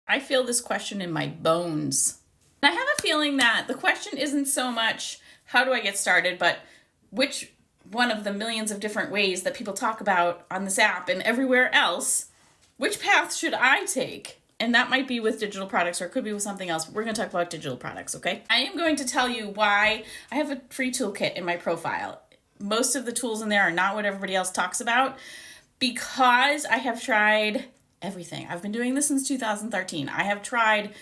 I feel this question in my bones. And I have a feeling that the question isn't so much, how do I get started, but which one of the millions of different ways that people talk about on this app and everywhere else, which path should I take? And that might be with digital products, or it could be with something else. We're going to talk about digital products, okay? I am going to tell you why I have a free toolkit in my profile. Most of the tools in there are not what everybody else talks about, because I have tried everything. I've been doing this since 2013. I have tried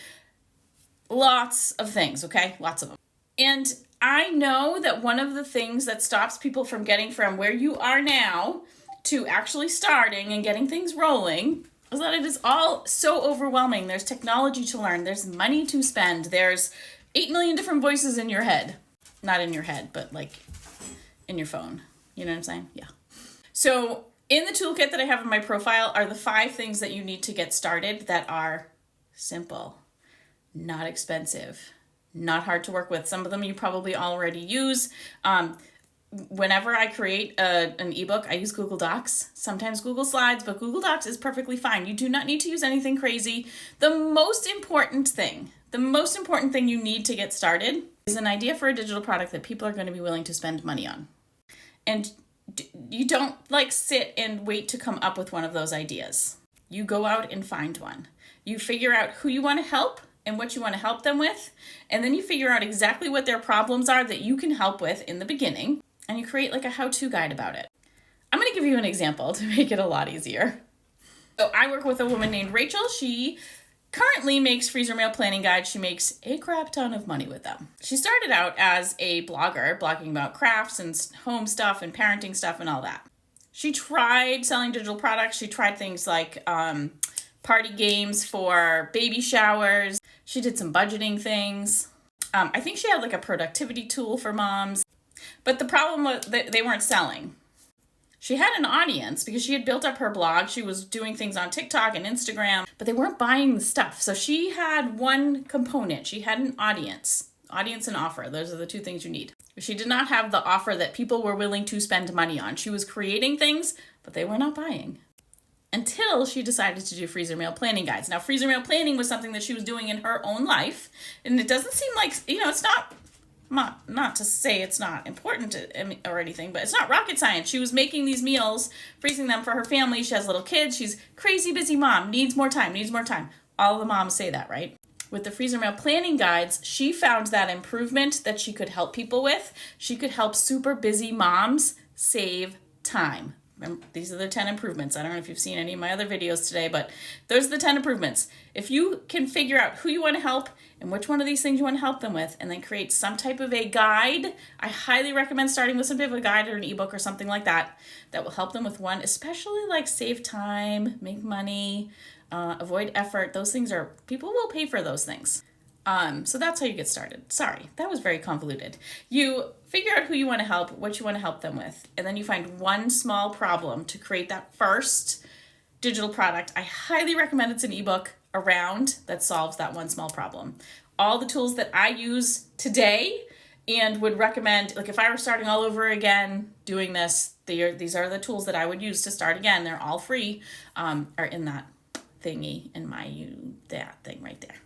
lots of things, okay? Lots of them. And I know that one of the things that stops people from getting from where you are now to actually starting and getting things rolling is that it is all so overwhelming. There's technology to learn. There's money to spend. There's 8 million different voices in your head. Not in your head, but like in your phone. You know what I'm saying? Yeah. So in the toolkit that I have in my profile are the 5 things that you need to get started that are simple, not expensive, not hard to work with. Some of them you probably already use. Whenever I create an ebook, I use Google Docs, sometimes Google Slides, but Google Docs is perfectly fine. You do not need to use anything crazy. The most important thing you need to get started is an idea for a digital product that people are going to be willing to spend money on. And you don't like sit and wait to come up with one of those ideas. You go out and find one. You figure out who you want to help and what you want to help them with, and then you figure out exactly what their problems are that you can help with in the beginning, and you create like a how-to guide about it. I'm going to give you an example to make it a lot easier. So I work with a woman named Rachel. She currently makes freezer meal planning guides. She makes a crap ton of money with them. She started out as a blogger, blogging about crafts and home stuff and parenting stuff and all that. She tried selling digital products. She tried things like party games for baby showers. She did some budgeting things. I think she had like a productivity tool for moms. But the problem was that they weren't selling. She had an audience because she had built up her blog. She was doing things on TikTok and Instagram, but they weren't buying the stuff. So she had one component. She had an audience. Audience and offer. Those are the 2 things you need. She did not have the offer that people were willing to spend money on. She was creating things, but they were not buying. Until she decided to do freezer meal planning guides. Now, freezer meal planning was something that she was doing in her own life. And it doesn't seem like, it's not to say it's not important or anything, but it's not rocket science. She was making these meals, freezing them for her family. She has little kids. She's crazy busy mom, needs more time. All the moms say that, right? With the freezer meal planning guides, she found that improvement that she could help people with. She could help super busy moms save time. Remember, these are the 10 improvements. I don't know if you've seen any of my other videos today, but those are the 10 improvements. If you can figure out who you want to help and which one of these things you want to help them with, and then create some type of a guide, I highly recommend starting with some type of a guide or an ebook or something like that will help them with one, especially like save time, make money, avoid effort. Those things people will pay for those things. So that's how you get started. Sorry, that was very convoluted. You figure out who you want to help, what you want to help them with, and then you find one small problem to create that first digital product. I highly recommend it's an ebook around that solves that one small problem. All the tools that I use today and would recommend, like if I were starting all over again doing this, these are the tools that I would use to start again. They're all free, are in that thingy in that thing right there.